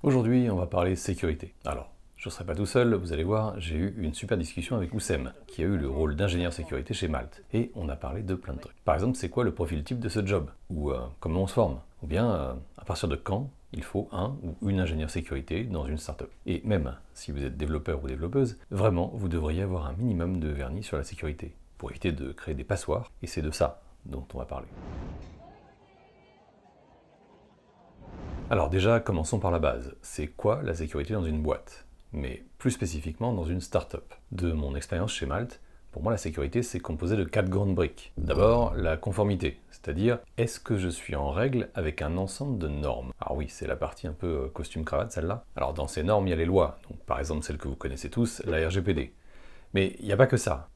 Aujourd'hui, on va parler sécurité. Alors, je ne serai pas tout seul, vous allez voir, j'ai eu une super discussion avec Oussem, qui a eu le rôle d'ingénieur sécurité chez Malte. Et on a parlé de plein de trucs. Par exemple, c'est quoi le profil type de ce job? Ou comment on se forme? Ou bien, à partir de quand il faut un ou une ingénieure sécurité dans une startup? Et même, si vous êtes développeur ou développeuse, vraiment, vous devriez avoir un minimum de vernis sur la sécurité, pour éviter de créer des passoires, et c'est de ça dont on va parler. Alors déjà, commençons par la base. C'est quoi la sécurité dans une boîte? Mais plus spécifiquement dans une start-up. De mon expérience chez Malte, pour moi la sécurité c'est composé de 4 grandes briques. D'abord, la conformité, c'est-à-dire est-ce que je suis en règle avec un ensemble de normes? Alors oui, c'est la partie un peu costume-cravate celle-là. Alors dans ces normes, il y a les lois, donc par exemple celle que vous connaissez tous, la RGPD. Mais il n'y a pas que ça.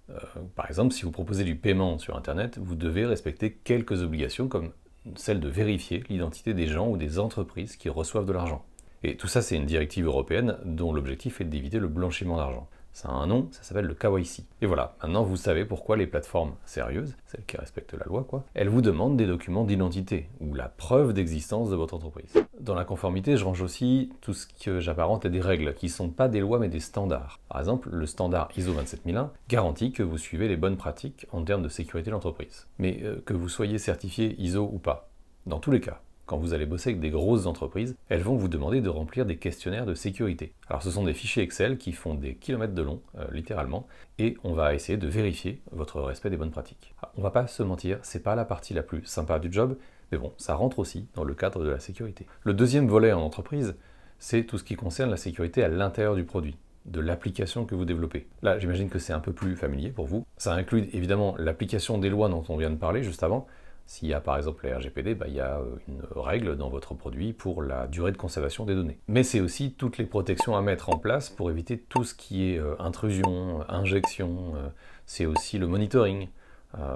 Par exemple, si vous proposez du paiement sur Internet, vous devez respecter quelques obligations comme celle de vérifier l'identité des gens ou des entreprises qui reçoivent de l'argent. Et tout ça, c'est une directive européenne dont l'objectif est d'éviter le blanchiment d'argent. Ça a un nom, ça s'appelle le KYC. Et voilà, maintenant vous savez pourquoi les plateformes sérieuses, celles qui respectent la loi quoi, elles vous demandent des documents d'identité, ou la preuve d'existence de votre entreprise. Dans la conformité, je range aussi tout ce que j'apparente à des règles, qui ne sont pas des lois mais des standards. Par exemple, le standard ISO 27001 garantit que vous suivez les bonnes pratiques en termes de sécurité de l'entreprise. Mais que vous soyez certifié ISO ou pas, dans tous les cas, quand vous allez bosser avec des grosses entreprises, elles vont vous demander de remplir des questionnaires de sécurité. Alors ce sont des fichiers Excel qui font des kilomètres de long, littéralement, et on va essayer de vérifier votre respect des bonnes pratiques. Alors, on va pas se mentir, c'est pas la partie la plus sympa du job, mais bon, ça rentre aussi dans le cadre de la sécurité. Le deuxième volet en entreprise, c'est tout ce qui concerne la sécurité à l'intérieur du produit, de l'application que vous développez. Là, j'imagine que c'est un peu plus familier pour vous. Ça inclut évidemment l'application des lois dont on vient de parler juste avant. S'il y a par exemple la RGPD, il y a une règle dans votre produit pour la durée de conservation des données. Mais c'est aussi toutes les protections à mettre en place pour éviter tout ce qui est intrusion, injection, c'est aussi le monitoring,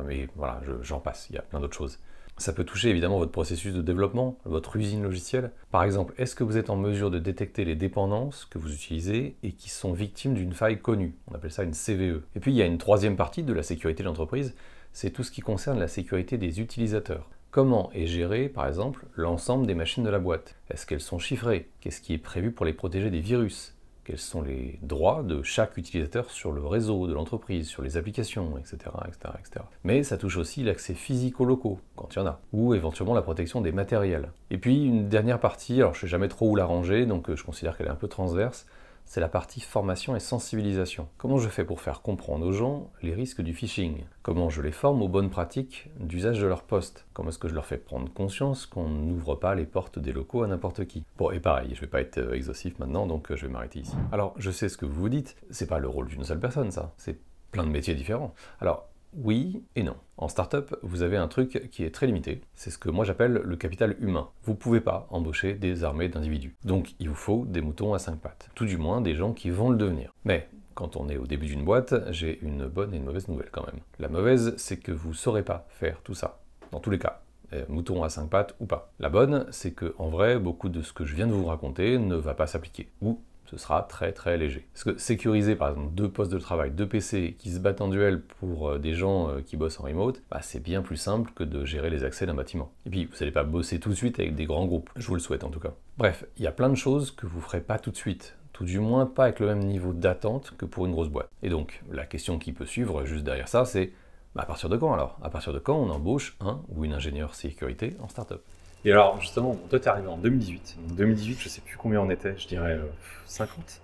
et voilà, j'en passe, il y a plein d'autres choses. Ça peut toucher évidemment votre processus de développement, votre usine logicielle. Par exemple, est-ce que vous êtes en mesure de détecter les dépendances que vous utilisez et qui sont victimes d'une faille connue? On appelle ça une CVE. Et puis il y a une troisième partie de la sécurité de l'entreprise, c'est tout ce qui concerne la sécurité des utilisateurs. Comment est géré, par exemple, l'ensemble des machines de la boîte? Est-ce qu'elles sont chiffrées? Qu'est-ce qui est prévu pour les protéger des virus? Quels sont les droits de chaque utilisateur sur le réseau de l'entreprise, sur les applications, etc., etc., etc. Mais ça touche aussi l'accès physique aux locaux, quand il y en a, ou éventuellement la protection des matériels. Et puis une dernière partie, alors je ne sais jamais trop où la ranger, donc je considère qu'elle est un peu transverse, c'est la partie formation et sensibilisation. Comment je fais pour faire comprendre aux gens les risques du phishing? Comment je les forme aux bonnes pratiques d'usage de leur poste? Comment est-ce que je leur fais prendre conscience qu'on n'ouvre pas les portes des locaux à n'importe qui? Bon, et pareil, je ne vais pas être exhaustif maintenant, donc je vais m'arrêter ici. Alors, je sais ce que vous vous dites, c'est pas le rôle d'une seule personne, ça. C'est plein de métiers différents. Alors, oui et non. En startup, vous avez un truc qui est très limité, c'est ce que moi j'appelle le capital humain. Vous ne pouvez pas embaucher des armées d'individus. Donc il vous faut des moutons à 5 pattes. Tout du moins des gens qui vont le devenir. Mais quand on est au début d'une boîte, j'ai une bonne et une mauvaise nouvelle quand même. La mauvaise, c'est que vous ne saurez pas faire tout ça. Dans tous les cas. Mouton à 5 pattes ou pas. La bonne, c'est que en vrai, beaucoup de ce que je viens de vous raconter ne va pas s'appliquer. Ou ce sera très très léger. Parce que sécuriser par exemple 2 postes de travail, 2 PC qui se battent en duel pour des gens qui bossent en remote, bah, c'est bien plus simple que de gérer les accès d'un bâtiment. Et puis vous n'allez pas bosser tout de suite avec des grands groupes, je vous le souhaite en tout cas. Bref, il y a plein de choses que vous ne ferez pas tout de suite, tout du moins pas avec le même niveau d'attente que pour une grosse boîte. Et donc la question qui peut suivre juste derrière ça, c'est bah, à partir de quand alors? À partir de quand on embauche un ou une ingénieure sécurité en startup? Et alors, justement, toi, t'es arrivé en 2018. En 2018, je sais plus combien on était, je dirais 50?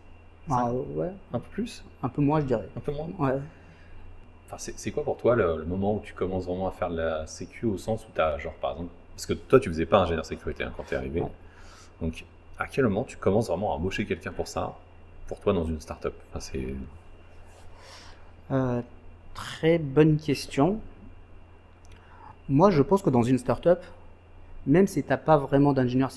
Ah, ouais, Un peu plus? un peu moins, je dirais. Un peu moins? Ouais. Enfin, c'est quoi pour toi le moment où tu commences vraiment à faire de la sécu au sens où t'as, genre, par exemple, parce que toi, tu faisais pas ingénieur sécurité quand t'es arrivé. Ouais. Donc, à quel moment tu commences vraiment à embaucher quelqu'un pour ça, pour toi, dans une startup? Enfin, c'est... Très bonne question. Moi, je pense que dans une startup, même si tu n'as pas vraiment d'ingénieur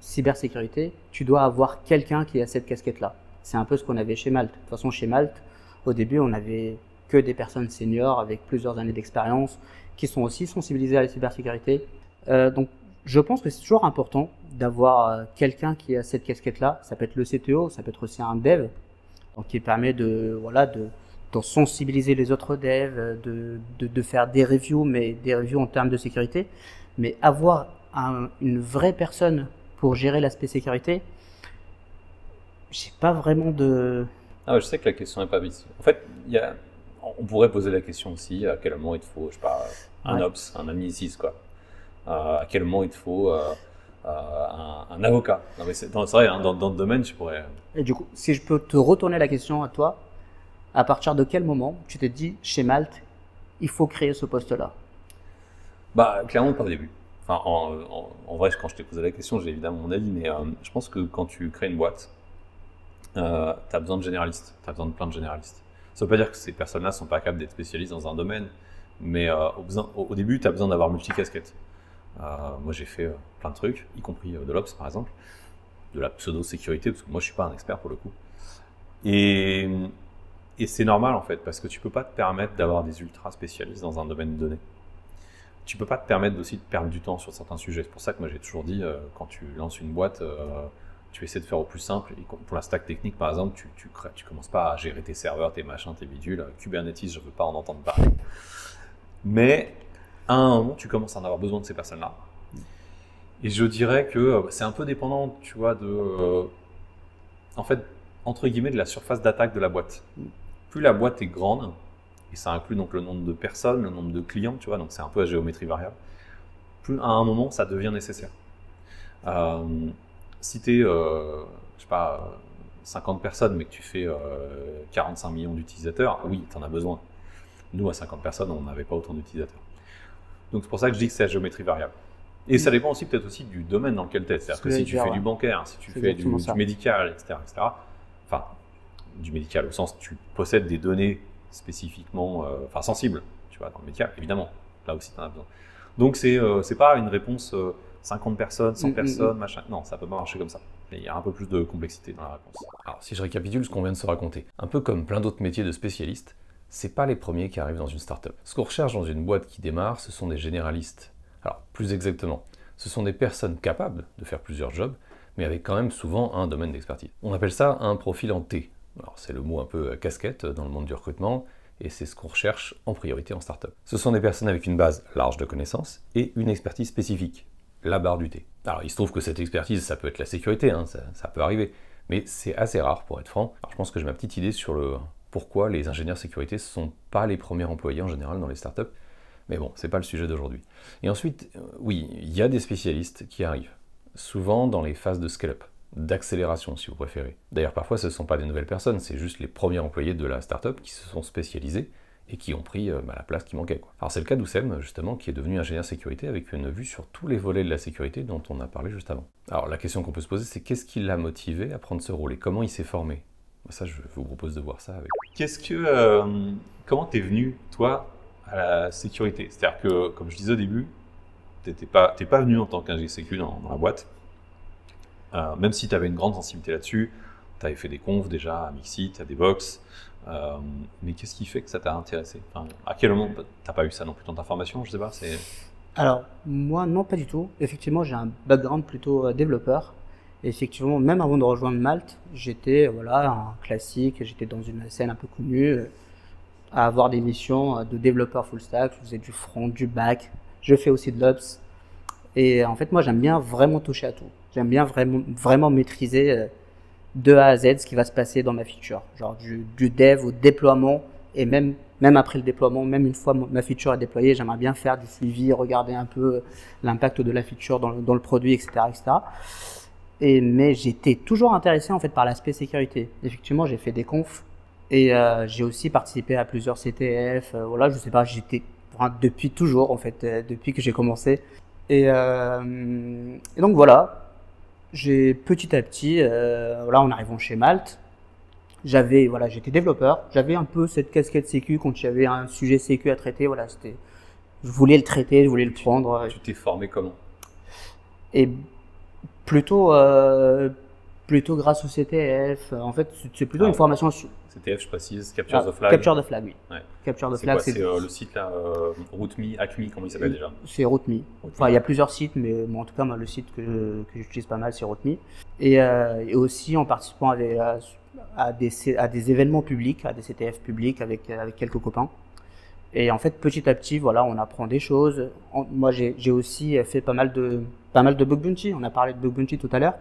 cybersécurité, tu dois avoir quelqu'un qui a cette casquette-là. C'est un peu ce qu'on avait chez Malte. De toute façon, chez Malte, au début, on n'avait que des personnes seniors avec plusieurs années d'expérience qui sont aussi sensibilisées à la cybersécurité. Donc, je pense que c'est toujours important d'avoir quelqu'un qui a cette casquette-là. Ça peut être le CTO, ça peut être aussi un dev, donc qui permet de sensibiliser les autres devs, de faire des reviews, mais des reviews en termes de sécurité. Mais avoir une vraie personne pour gérer l'aspect sécurité, J'ai pas vraiment de... Ah ouais, je sais que la question n'est pas vite. En fait, on pourrait poser la question aussi, à quel moment il te faut, je sais pas, un Ouais. ops, un admin quoi. À quel moment il te faut un avocat. Non mais c'est vrai, hein, dans le domaine, tu pourrais... Et du coup, si je peux te retourner la question à toi, à partir de quel moment tu t'es dit, chez Malte, il faut créer ce poste-là? Bah, clairement pas au début. Enfin, en vrai, quand je t'ai posé la question, j'ai évidemment mon avis, mais je pense que quand tu crées une boîte, tu as besoin de généralistes, tu as besoin de plein de généralistes. Ça veut pas dire que ces personnes-là sont pas capables d'être spécialistes dans un domaine, mais au début, tu as besoin d'avoir multicasquette. Moi, j'ai fait plein de trucs, y compris de l'Ops, par exemple, de la pseudo-sécurité, parce que moi, je suis pas un expert pour le coup. Et c'est normal, en fait, parce que tu peux pas te permettre d'avoir des ultra spécialistes dans un domaine donné. Tu peux pas te permettre aussi de perdre du temps sur certains sujets. C'est pour ça que moi, j'ai toujours dit, quand tu lances une boîte, tu essaies de faire au plus simple. Et pour la stack technique, par exemple, tu commences pas à gérer tes serveurs, tes machins, tes bidules. Kubernetes, je veux pas en entendre parler. Mais à un moment, tu commences à en avoir besoin de ces personnes-là. Et je dirais que c'est un peu dépendant, tu vois, en fait, entre guillemets, de la surface d'attaque de la boîte. Plus la boîte est grande, et ça inclut donc le nombre de personnes, le nombre de clients, tu vois, donc c'est un peu à géométrie variable, plus à un moment, ça devient nécessaire. Si tu es, je sais pas, 50 personnes, mais que tu fais 45 millions d'utilisateurs, oui, tu en as besoin. Nous, à 50 personnes, on n'avait pas autant d'utilisateurs. Donc c'est pour ça que je dis que c'est à géométrie variable. Et ça dépend aussi peut-être aussi du domaine dans lequel tu es. C'est-à-dire que si tu fais du bancaire, si tu fais du médical, etc., enfin, du médical au sens tu possèdes des données spécifiquement, sensibles, tu vois, dans le médical, évidemment, là aussi tu en as besoin. Donc c'est pas une réponse 50 personnes, 100 personnes, machin. Non, ça peut pas marcher comme ça. Mais il y a un peu plus de complexité dans la réponse. Alors, si je récapitule ce qu'on vient de se raconter, un peu comme plein d'autres métiers de spécialistes, c'est pas les premiers qui arrivent dans une startup. Ce qu'on recherche dans une boîte qui démarre, ce sont des généralistes. Alors, plus exactement, ce sont des personnes capables de faire plusieurs jobs, mais avec quand même souvent un domaine d'expertise. On appelle ça un profil en T. Alors, c'est le mot un peu casquette dans le monde du recrutement, et c'est ce qu'on recherche en priorité en startup. Ce sont des personnes avec une base large de connaissances et une expertise spécifique, la barre du T. Alors, il se trouve que cette expertise, ça peut être la sécurité, hein, ça peut arriver, mais c'est assez rare pour être franc. Alors, je pense que j'ai ma petite idée sur le pourquoi les ingénieurs sécurité ne sont pas les premiers employés en général dans les startups. Mais bon, c'est pas le sujet d'aujourd'hui. Et ensuite, oui, il y a des spécialistes qui arrivent, souvent dans les phases de scale-up, d'accélération si vous préférez. D'ailleurs, parfois, ce ne sont pas des nouvelles personnes, c'est juste les premiers employés de la startup qui se sont spécialisés et qui ont pris la place qui manquait, quoi. Alors c'est le cas d'Oussem, justement, qui est devenu ingénieur sécurité avec une vue sur tous les volets de la sécurité dont on a parlé juste avant. Alors la question qu'on peut se poser, c'est qu'est-ce qui l'a motivé à prendre ce rôle et comment il s'est formé? Ça, je vous propose de voir ça avec. Comment t'es venu, toi, à la sécurité? C'est-à-dire que, comme je disais au début, t'es pas venu en tant qu'ingé sécu dans la boîte, même si tu avais une grande sensibilité là-dessus. Tu avais fait des confs déjà à Mixit, à Devox, mais qu'est-ce qui fait que ça t'a intéressé? Enfin, à quel moment t'as pas eu ça non plus dans ta formation? Je sais pas. Alors, moi, non, pas du tout. Effectivement, j'ai un background plutôt développeur. Et effectivement, même avant de rejoindre Malte, j'étais un classique, j'étais dans une scène un peu connue, à avoir des missions de développeur full stack. Je faisais du front, du back, je fais aussi de l'ops. Et en fait, moi, j'aime bien vraiment toucher à tout. J'aime bien vraiment maîtriser de A à Z ce qui va se passer dans ma feature. Genre du dev au déploiement, et même après le déploiement, même une fois ma feature est déployée, j'aimerais bien faire du suivi, regarder un peu l'impact de la feature dans le produit, etc., etc. Mais j'étais toujours intéressé en fait par l'aspect sécurité. Effectivement, j'ai fait des confs et j'ai aussi participé à plusieurs CTF. Voilà, je sais pas, j'étais depuis toujours en fait, depuis que j'ai commencé. Et donc voilà, j'ai petit à petit, en arrivant chez Malte, j'étais développeur, j'avais un peu cette casquette sécu quand il y avait un sujet sécu à traiter. Voilà, je voulais le traiter, je voulais le prendre. Tu t'es formé comment? Et plutôt grâce au CTF. En fait, c'est plutôt une formation sur CTF, je précise, Capture the Flag. Capture the Flag, oui. Ouais. Capture the Flag, c'est le site là, RootMe, Acme, comment il s'appelle déjà? C'est RootMe. Enfin, il y a plusieurs sites, mais en tout cas, moi, le site que j'utilise pas mal, c'est RootMe. Et aussi en participant à des événements publics, à des CTF publics avec quelques copains. Et en fait, petit à petit, voilà, on apprend des choses. Moi, j'ai aussi fait pas mal de bug bounty. On a parlé de bug bounty tout à l'heure.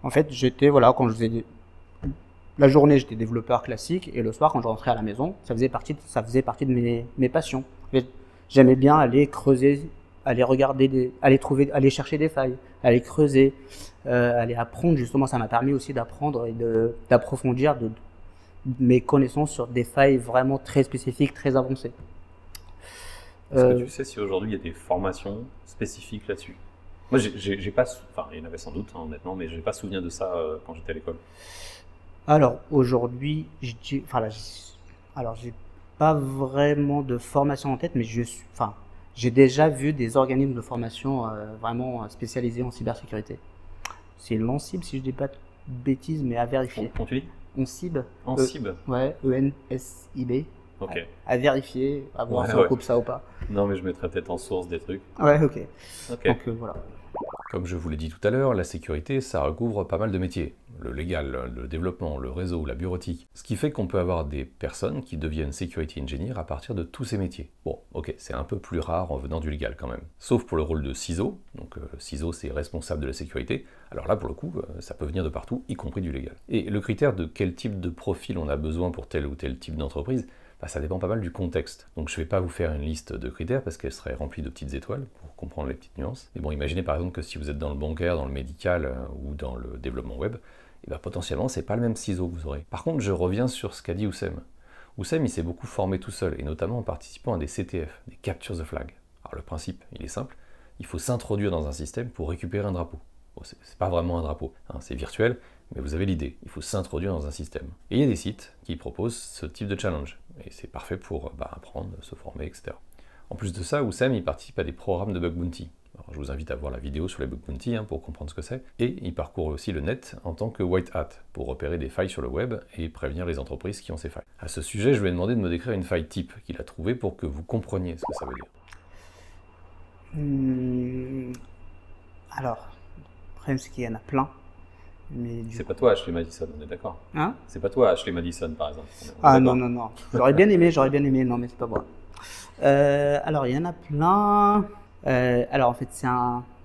En fait, quand je faisais la journée, j'étais développeur classique et le soir, quand je rentrais à la maison, ça faisait partie de mes passions. J'aimais bien aller creuser, aller regarder, aller chercher des failles, aller creuser, aller apprendre. Justement, ça m'a permis aussi d'apprendre et d'approfondir mes connaissances sur des failles vraiment très spécifiques, très avancées. Est-ce que tu sais si aujourd'hui il y a des formations spécifiques là-dessus? Moi, j'ai pas, enfin, il y en avait sans doute, hein, honnêtement, mais j'ai pas souvenir de ça quand j'étais à l'école. Alors aujourd'hui, j'ai pas vraiment de formation en tête, mais j'ai déjà vu des organismes de formation vraiment spécialisés en cybersécurité. C'est l'ONCIB, si je dis pas de bêtises, mais à vérifier. Comment tu dis? ONCIB. ONCIB. Ouais, ENSIB. Ok. À vérifier, à voir Ouais, si on coupe ça ou pas. Non, mais je mettrais peut-être en source des trucs. Ouais, ok. Ok. Donc voilà. Comme je vous l'ai dit tout à l'heure, la sécurité, ça recouvre pas mal de métiers. Le légal, le développement, le réseau, la bureautique. Ce qui fait qu'on peut avoir des personnes qui deviennent security engineer à partir de tous ces métiers. Bon, ok, c'est un peu plus rare en venant du légal quand même. Sauf pour le rôle de CISO. Donc CISO, c'est responsable de la sécurité. Alors là, pour le coup, ça peut venir de partout, y compris du légal. Et le critère de quel type de profil on a besoin pour tel ou tel type d'entreprise, ça dépend pas mal du contexte. Donc je vais pas vous faire une liste de critères parce qu'elle serait remplie de petites étoiles pour comprendre les petites nuances. Mais bon, imaginez par exemple que si vous êtes dans le bancaire, dans le médical ou dans le développement web, et potentiellement c'est pas le même ciseau que vous aurez. Par contre, je reviens sur ce qu'a dit Oussem. Oussem, il s'est beaucoup formé tout seul, et notamment en participant à des CTF, des Capture the Flag. Alors le principe, il est simple, il faut s'introduire dans un système pour récupérer un drapeau. Bon, c'est pas vraiment un drapeau, hein, c'est virtuel, mais vous avez l'idée, il faut s'introduire dans un système. Et il y a des sites qui proposent ce type de challenge, et c'est parfait pour apprendre, se former, etc. En plus de ça, Oussem, il participe à des programmes de bug bounty. Alors, je vous invite à voir la vidéo sur les bug bounty pour comprendre ce que c'est. Et il parcourt aussi le net en tant que white hat, pour repérer des failles sur le web et prévenir les entreprises qui ont ces failles. À ce sujet, je lui ai demandé de me décrire une faille type qu'il a trouvée pour que vous compreniez ce que ça veut dire. Alors, le problème c'est qu'il y en a plein. C'est pas toi, Ashley Madison, on est d'accord? Hein? C'est pas toi, Ashley Madison, par exemple. Ah non. J'aurais bien aimé, non, mais c'est pas moi. Alors, il y en a plein. Alors, en fait,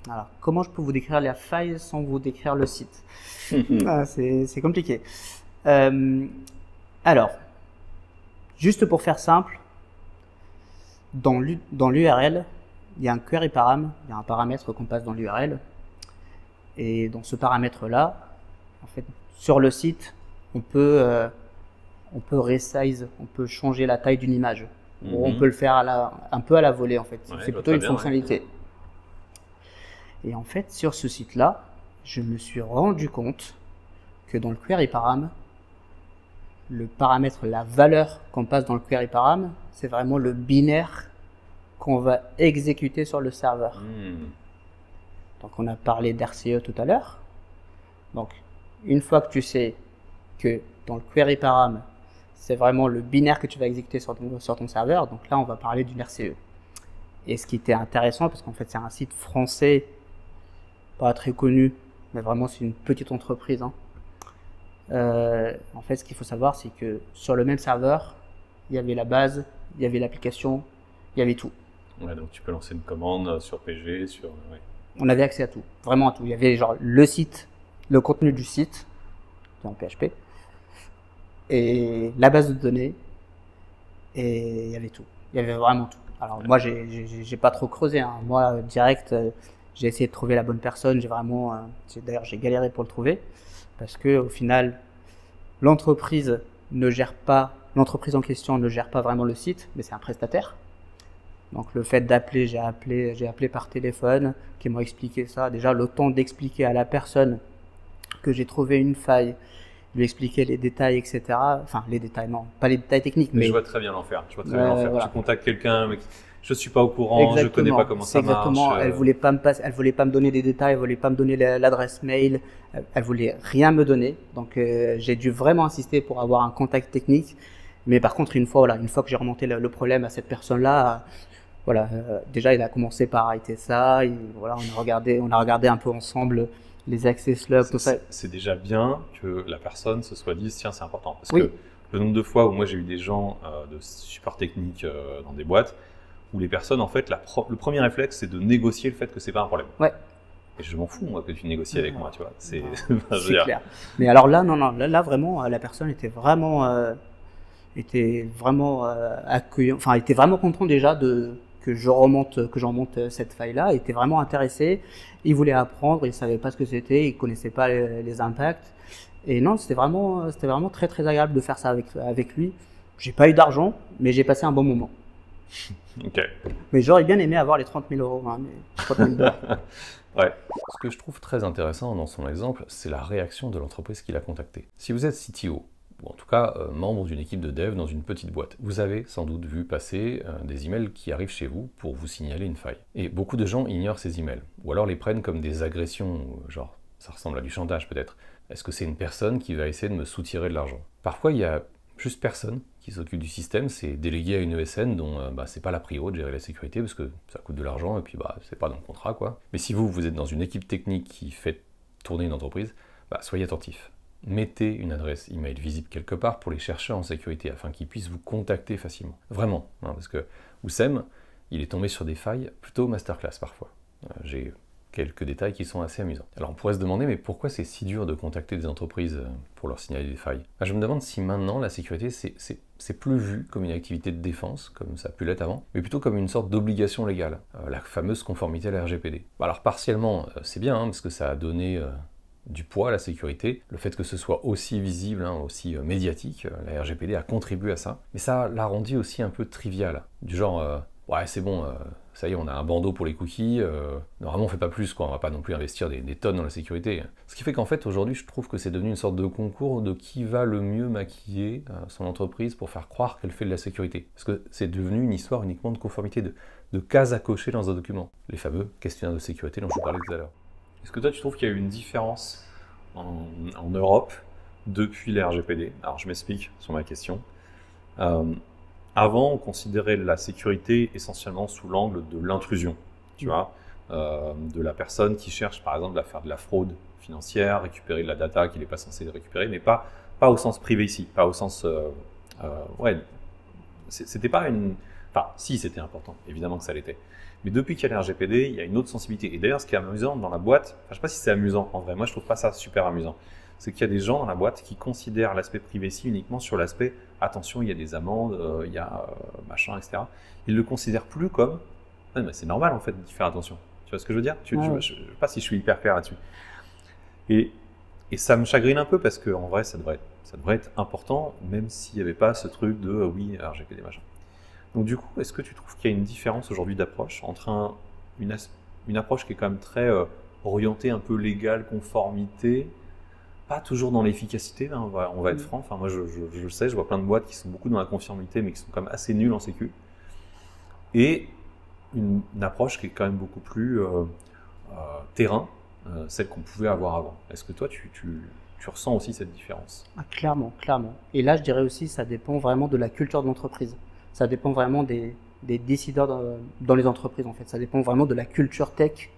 Alors, comment je peux vous décrire la faille sans vous décrire le site? C'est compliqué. Alors, juste pour faire simple, dans l'URL, il y a un query param, il y a un paramètre qu'on passe dans l'URL. Et dans ce paramètre-là, en fait, sur le site, on peut resize, on peut changer la taille d'une image. On peut le faire un peu à la volée, en fait. Ouais, c'est plutôt une fonctionnalité. Et en fait, sur ce site-là, je me suis rendu compte que dans le query param, le paramètre, la valeur qu'on passe dans le query param, c'est vraiment le binaire qu'on va exécuter sur le serveur. Donc, on a parlé d'RCE tout à l'heure. Donc, une fois que tu sais que dans le query param, c'est vraiment le binaire que tu vas exécuter sur ton serveur, donc là, on va parler d'une RCE. Et ce qui était intéressant, parce qu'en fait, c'est un site français, pas très connu, mais vraiment, c'est une petite entreprise. En fait, ce qu'il faut savoir, c'est que sur le même serveur, il y avait la base, il y avait l'application, il y avait tout. Ouais, donc tu peux lancer une commande sur PG, sur... Ouais. On avait accès à tout, vraiment à tout. Il y avait genre le site, le contenu du site, en PHP, et la base de données, et il y avait tout. Il y avait vraiment tout. Alors moi, j'ai pas trop creusé. Moi, direct, j'ai essayé de trouver la bonne personne. D'ailleurs, j'ai galéré pour le trouver, parce que au final, l'entreprise en question ne gère pas vraiment le site, mais c'est un prestataire. Donc le fait d'appeler, j'ai appelé par téléphone, qui m'ont expliqué ça. Déjà, le temps d'expliquer à la personne que j'ai trouvé une faille, lui expliquer les détails, etc. Enfin, les détails, non, pas les détails techniques, mais... Je vois très bien l'enfer. Voilà. Tu contactes quelqu'un, mais je suis pas au courant, je connais pas comment ça marche. Exactement. Elle voulait pas me donner des détails, elle voulait pas me donner l'adresse mail, elle voulait rien me donner. Donc j'ai dû vraiment insister pour avoir un contact technique. Mais par contre, une fois que j'ai remonté le problème à cette personne-là, déjà il a commencé par arrêter ça. On a regardé un peu ensemble les access logs, tout ça. C'est déjà bien que la personne se soit dit tiens, c'est important, parce que le nombre de fois où moi j'ai eu des gens de support technique dans des boîtes où les personnes, en fait, le premier réflexe, c'est de négocier le fait que c'est pas un problème. Ouais. Et je m'en fous, moi, que tu négocies avec moi, tu vois. C'est C'est clair. Mais alors là, non, non, là vraiment, la personne était vraiment accueillant, enfin, était vraiment content déjà que j'en monte cette faille-là. Il était vraiment intéressé. Il voulait apprendre, il savait pas ce que c'était, il connaissait pas les impacts. Et non, c'était vraiment très très agréable de faire ça avec lui. J'ai pas eu d'argent, mais j'ai passé un bon moment. Ok. Mais j'aurais bien aimé avoir les 30 000 euros, hein, mais 30 000 $. Ouais. Ce que je trouve très intéressant dans son exemple, c'est la réaction de l'entreprise qui l'a contacté. Si vous êtes CTO, ou en tout cas membre d'une équipe de dev dans une petite boîte, vous avez sans doute vu passer des emails qui arrivent chez vous pour vous signaler une faille. Et beaucoup de gens ignorent ces emails, ou alors les prennent comme des agressions, genre ça ressemble à du chantage peut-être. Est-ce que c'est une personne qui va essayer de me soutirer de l'argent? Parfois il y a juste personne qui s'occupe du système, c'est délégué à une ESN dont c'est pas la prio de gérer la sécurité parce que ça coûte de l'argent et puis c'est pas dans le contrat quoi. Mais si vous êtes dans une équipe technique qui fait tourner une entreprise, soyez attentif. Mettez une adresse email visible quelque part pour les chercheurs en sécurité afin qu'ils puissent vous contacter facilement. Vraiment, hein, parce que Oussem, il est tombé sur des failles plutôt masterclass parfois. J'ai quelques détails qui sont assez amusants. Alors on pourrait se demander, mais pourquoi c'est si dur de contacter des entreprises pour leur signaler des failles? Je me demande si maintenant la sécurité c'est plus vu comme une activité de défense, comme ça a pu l'être avant, mais plutôt comme une sorte d'obligation légale, la fameuse conformité à la RGPD. Alors partiellement c'est bien, hein, parce que ça a donné du poids à la sécurité, le fait que ce soit aussi visible, hein, aussi médiatique, la RGPD a contribué à ça, mais ça l'a rendu aussi un peu trivial, du genre ouais c'est bon, ça y est on a un bandeau pour les cookies, normalement on fait pas plus quoi, on va pas non plus investir des tonnes dans la sécurité. Ce qui fait qu'en fait aujourd'hui je trouve que c'est devenu une sorte de concours de qui va le mieux maquiller son entreprise pour faire croire qu'elle fait de la sécurité, parce que c'est devenu une histoire uniquement de conformité, de cases à cocher dans un document, les fameux questionnaires de sécurité dont je vous parlais tout à l'heure. Est-ce que toi, tu trouves qu'il y a eu une différence en Europe depuis les RGPD? Alors, je m'explique sur ma question. Avant, on considérait la sécurité essentiellement sous l'angle de l'intrusion, tu vois, de la personne qui cherche, par exemple, à faire de la fraude financière, récupérer de la data qu'il n'est pas censé récupérer, mais pas au sens privé ici, pas au sens... ouais, c'était pas une... Enfin, si, c'était important, évidemment que ça l'était. Mais depuis qu'il y a le RGPD, il y a une autre sensibilité. Et d'ailleurs, ce qui est amusant dans la boîte, je ne sais pas si c'est amusant en vrai, moi je trouve pas ça super amusant, c'est qu'il y a des gens dans la boîte qui considèrent l'aspect privacy uniquement sur l'aspect attention, il y a des amendes, il y a machin, etc. Ils le considèrent plus comme mais c'est normal en fait d'y faire attention. Tu vois ce que je veux dire? Je ne sais pas si je suis hyper clair là-dessus. Et ça me chagrine un peu parce qu'en vrai, ça devrait être important, même s'il n'y avait pas ce truc de oui, RGPD machin. Donc du coup, est-ce que tu trouves qu'il y a une différence aujourd'hui d'approche entre une approche qui est quand même très orientée un peu légale, conformité, pas toujours dans l'efficacité, hein, on va être franc, enfin moi je le sais, je vois plein de boîtes qui sont beaucoup dans la conformité mais qui sont quand même assez nulles en sécu, et une approche qui est quand même beaucoup plus terrain, celle qu'on pouvait avoir avant. Est-ce que toi tu ressens aussi cette différence? Clairement, clairement. Et là je dirais aussi ça dépend vraiment de la culture de l'entreprise. Ça dépend vraiment des décideurs dans les entreprises en fait. Ça dépend vraiment de la culture tech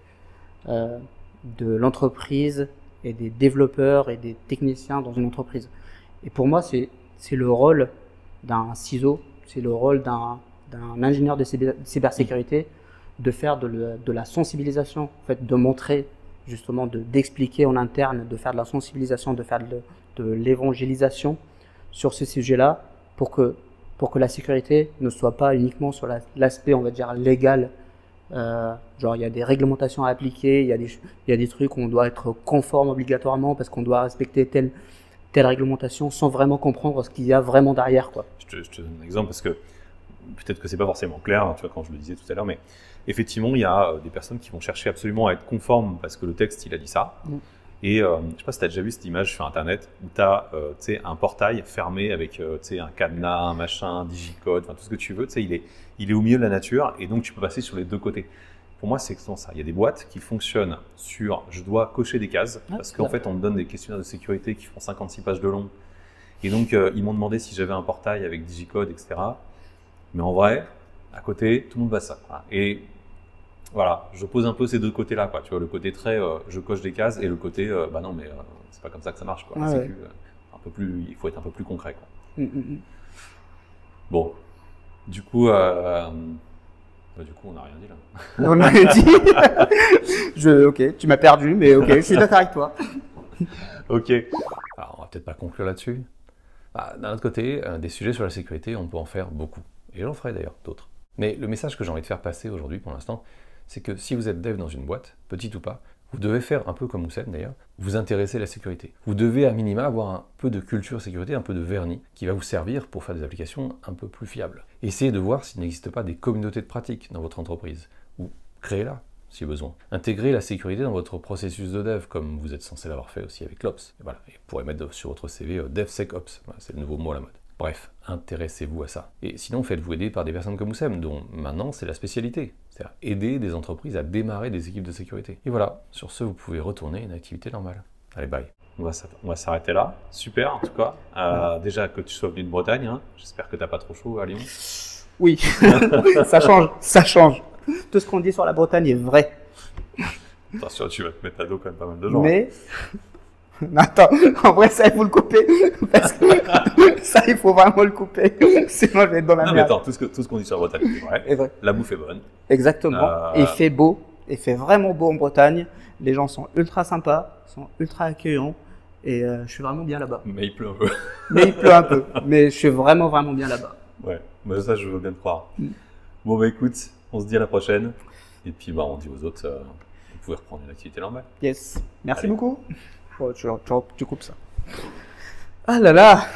de l'entreprise et des développeurs et des techniciens dans une entreprise. Et pour moi, c'est le rôle d'un CISO, c'est le rôle d'un ingénieur de cybersécurité de faire de la sensibilisation, en fait, de montrer justement, d'expliquer en interne, de faire de la sensibilisation, de faire de l'évangélisation sur ce sujet-là pour que la sécurité ne soit pas uniquement sur l'aspect, on va dire, légal. Genre, il y a des réglementations à appliquer, il y a des trucs où on doit être conforme obligatoirement parce qu'on doit respecter telle réglementation sans vraiment comprendre ce qu'il y a vraiment derrière, quoi. Je te donne un exemple parce que peut-être que c'est pas forcément clair, hein, tu vois, quand je le disais tout à l'heure, mais effectivement, il y a des personnes qui vont chercher absolument à être conformes parce que le texte, il a dit ça. Et je sais pas si tu as déjà vu cette image sur Internet où tu as un portail fermé avec un cadenas, un machin, un digicode, tout ce que tu veux. Il est au milieu de la nature et donc tu peux passer sur les deux côtés. Pour moi, c'est exactement ça. Il y a des boîtes qui fonctionnent sur je dois cocher des cases parce qu'en fait, on me donne des questionnaires de sécurité qui font 56 pages de long. Et donc, ils m'ont demandé si j'avais un portail avec digicode, etc. Mais en vrai, à côté, tout le monde va ça. Et voilà, je pose un peu ces deux côtés-là, quoi. Tu vois, le côté très je coche des cases et le côté non, mais c'est pas comme ça que ça marche, quoi. La sécu, il faut être un peu plus concret, quoi. Bon, du coup, Bah, du coup, on n'a rien dit là. On a dit. Ok, tu m'as perdu, mais ok, je suis d'accord avec toi. Ok. Alors, on va peut-être pas conclure là-dessus. Bah, d'un autre côté, des sujets sur la sécurité, on peut en faire beaucoup. Et j'en ferai d'ailleurs d'autres. Mais le message que j'ai envie de faire passer aujourd'hui, pour l'instant, c'est que si vous êtes dev dans une boîte, petite ou pas, vous devez faire un peu comme Oussem d'ailleurs, vous intéresser à la sécurité. Vous devez à minima avoir un peu de culture sécurité, un peu de vernis, qui va vous servir pour faire des applications un peu plus fiables. Essayez de voir s'il n'existe pas des communautés de pratique dans votre entreprise, ou créez-la si besoin. Intégrez la sécurité dans votre processus de dev, comme vous êtes censé l'avoir fait aussi avec l'Ops. Et voilà, et vous pourrez mettre sur votre CV DevSecOps, voilà, c'est le nouveau mot à la mode. Bref, intéressez-vous à ça. Et sinon, faites-vous aider par des personnes comme Oussem, dont maintenant c'est la spécialité. C'est-à-dire aider des entreprises à démarrer des équipes de sécurité. Et voilà, sur ce, vous pouvez retourner à une activité normale. Allez, bye. On va s'arrêter là. Super, en tout cas. Déjà que tu sois venu de Bretagne, hein. J'espère que t'as pas trop chaud à Lyon. Oui, ça change, ça change. Tout ce qu'on dit sur la Bretagne est vrai. Attention, tu vas te mettre à dos quand même pas mal de gens. Mais, attends, en vrai, ça, il faut le couper. Parce que ça, il faut vraiment le couper. Sinon, je vais être dans la Non, mais merde. attends, tout ce qu'on dit sur la Bretagne, c'est vrai. C'est vrai. La bouffe est bonne. Exactement. Et il fait beau. Il fait vraiment beau en Bretagne. Les gens sont ultra sympas, sont ultra accueillants. Et je suis vraiment bien là-bas. Mais il pleut un peu. Mais il pleut un peu. Mais je suis vraiment, vraiment bien là-bas. Ouais, mais ça, je veux bien te croire. Bon, bah écoute, on se dit à la prochaine. Et puis, bah, on dit aux autres, vous pouvez reprendre une activité normale. Yes. Merci Allez. beaucoup. Oh, tu coupes ça. Ah là là.